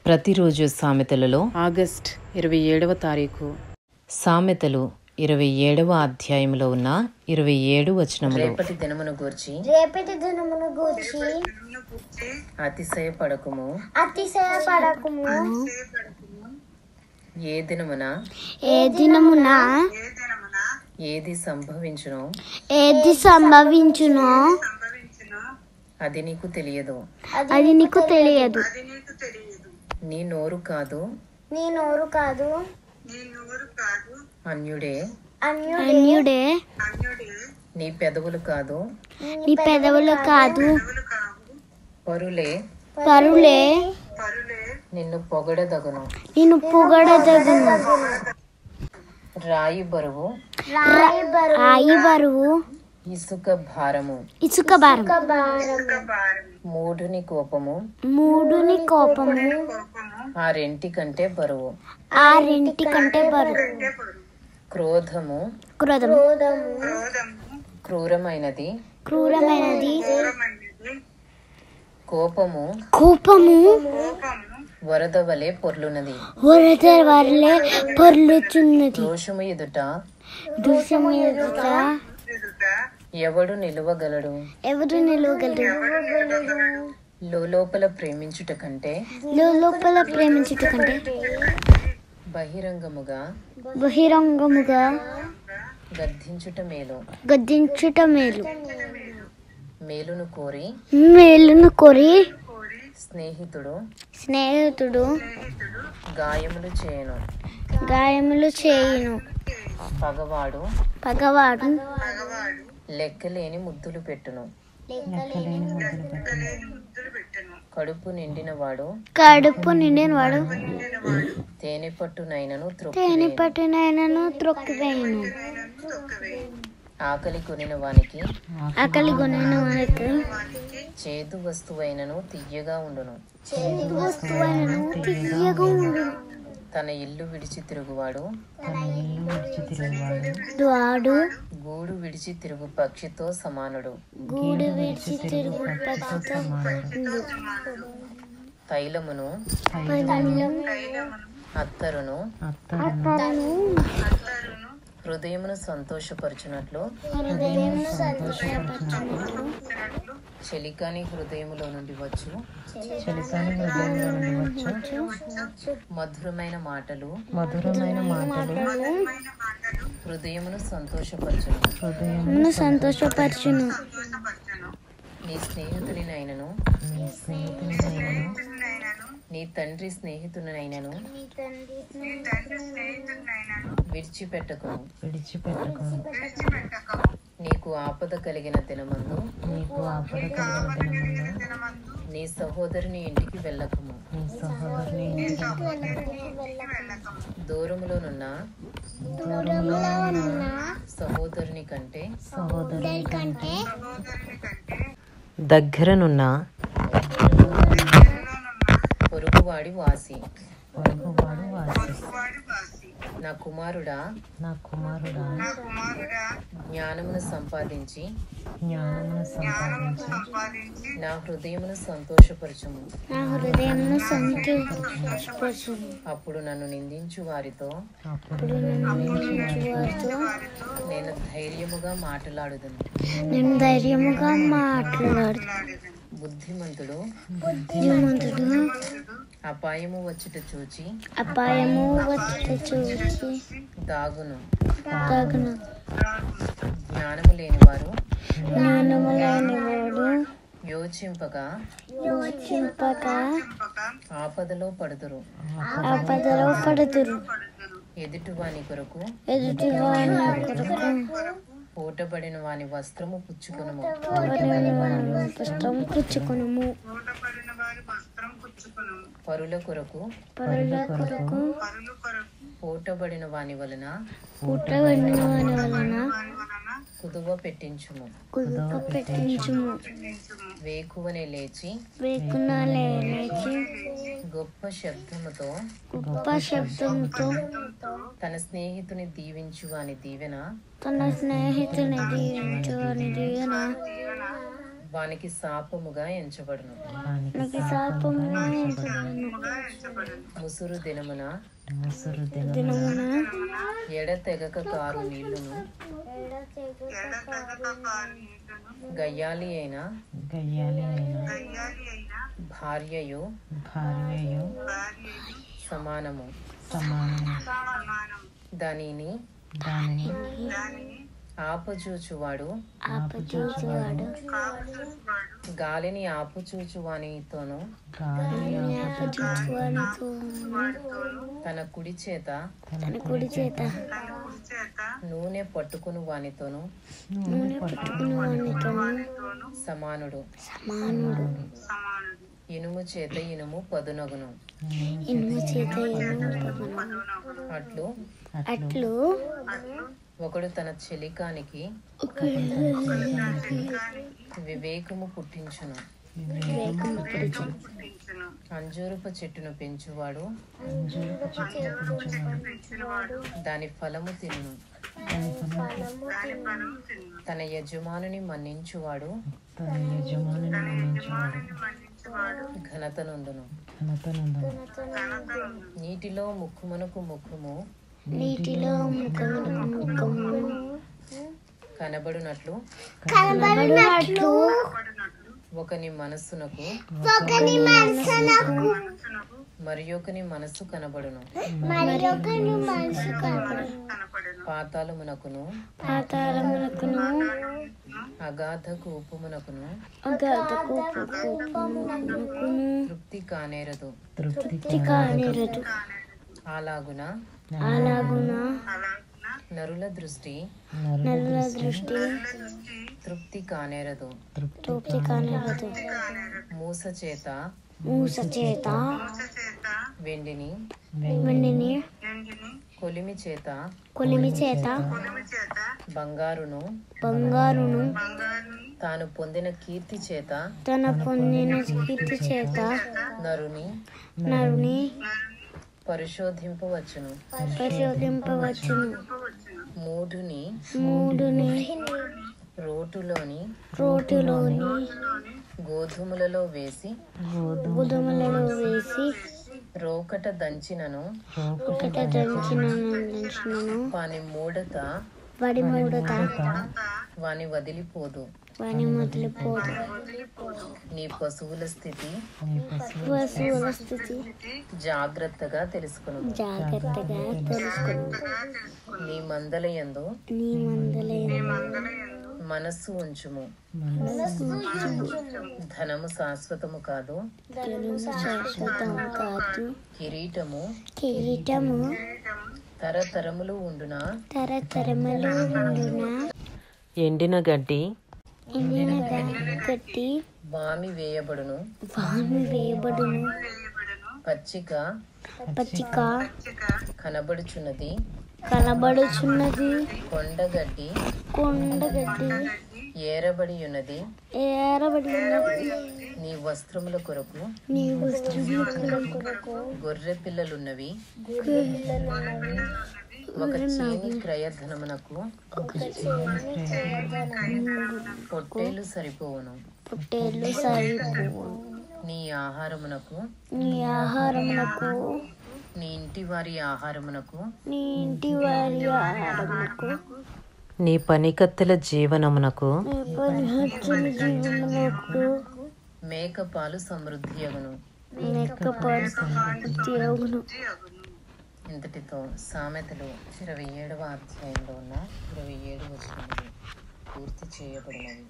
ప్రతిరోజు సామెతలలో ఆగస్ట్ 27వ తారీఖు సామెతలు 27వ అధ్యాయంలో ఉన్న 27 వచనములు. రేపటి దినమును గూర్చి అతిశయపడకుము. ఏ దినమున ఏది సంభవించునో అది నీకు తెలియదు. నీ నోరు కాదు అన్యుడే, నీ పెదవులు కాదు పరులే నిన్ను పొగడదగును. రాయి బరువు ఇసుక భారము. మూఢుని కోపము ఆ రెంటి కంటే బరువు. క్రోధము క్రూరమైనది. కోపము వరద వలె పొర్లున్నది. దోషము ఎదుట ఎవడు నిలువగలడు? లోపల ప్రేమించుట కంటే బహిరంగముగా గద్దించుట మేలు. మేలును కోరి స్నేహితుడు గాయములు చేయును. పగవాడు లెక్కలేని ముద్దులు పెట్టును. కడుపు నిండినవాడు తేనె పట్టునైనను త్రొక్కివేయును. ఆకలి కొనిన వానికి చేదు వస్తువైనను తియ్యగా ఉండును. తన ఇల్లు విడిచి తిరుగువాడు గూడు విడిచి తిరుగు పక్షితో సమానుడు. తైలమును అత్తరును హృదయమును సంతోషపరచునట్లు చెలికాని హృదయములో నుండి వచ్చు మధురమైన మాటలు హృదయమును సంతోషపరచును. నీ స్నేహితునినైనను నీ తండ్రి స్నేహితునైనను విడిచిపెట్టకుము. నీకు ఆపద కలిగిన దినమందు నీ సహోదరుని ఇంటికి వెళ్ళకుము. దూరములోనున్న సహోదరుని కంటే దగ్గరనున్న పొరుగువాడి వాసి. నా కుమారుడా జ్ఞానమును సంపాదించి నా హృదయమును సంతోషపరచుము. అప్పుడు నన్ను నిందించు వారితో నేను ధైర్యముగా మాట్లాడుదును. బుద్ధిమంతుడు అపాయము వచ్చుట చూచి దాగును. జ్ఞానము లేనివారు యోచింపగా ఆపదలో పడుదురు. ఎదుటివాని కొరకు పూటబడిన వాని వస్త్రము పుచ్చుకొనుము. పరుల కొరకు పూటబడిన వాని వలన కుదువ పెట్టించుము. వేకువనే లేచి గొప్ప శబ్దముతో తన స్నేహితుని దీవించు వాని దీవెన వానికి శాపముగా ఎంచబడును. ముసురు దినమున ఎడతెగక కారు నీళ్లును గయ్యాలి అయిన భార్యయు సమానము. దానిని ఆపచూచువాడు గాలిని ఆపుచూచువానితోను తన కుడి చేత నూనె పట్టుకుని వానితోను సమానుడు. ఇనుము చేత ఇనుము పదునగును. అట్లు ఒకడు తన చెలికానికి వివేకము పుట్టించును. అంజూరపు చెట్టును పెంచువాడు దాని ఫలము తినును. తన యజమానుని మన్నించువాడు ఘనత నొందును. నీటిలో ముఖమునకు ముఖము కనబడునట్లు ఒకని మనస్సునకు మరి ఒకని మనస్సు కనబడును. పాతాళమునకును అగాధ కూపమునకును తృప్తి కానేరదు. అలాగున నరుల దృష్టి తృప్తి కానేరదు. మూస చేత వెండిని కొలిమి చేత బంగారును తాను పొందిన కీర్తి చేత నరుని పరిశోధింపవచ్చును. మూఢుని రోటులోని గోధుమలలో వేసి రోకట దంచినను వాని మూఢత వాని వదిలిపోదు. నీ పశువుల స్థితి జాగ్రత్తగా తెలుసుకును. నీ మందలయందు మనస్సు ఉంచుము. ధనము శాశ్వతము కాదు. కిరీటము తరతరములు ఉండునా. ఎండిన గడ్డి వామి వేయబడును. పచ్చిక కనబడుచున్నది. కొండగడ్డి ఏరబడి ఉన్నది. నీ వస్త్రముల కొరకు గొర్రె పిల్లలున్నవి. ఒక చేని క్రయధనమునకు పొట్టేలు సరిపోవును. నీ ఆహారమునకు నీ ఇంటి వారి ఆహారమునకు నీ పనికత్తెల జీవనమునకు మేకపాలు సమృద్ధియగును. ఇంతటితో సామెతలు 27వ అధ్యాయంలో ఉన్న 27 వచనములు పూర్తి చేయబడినవి.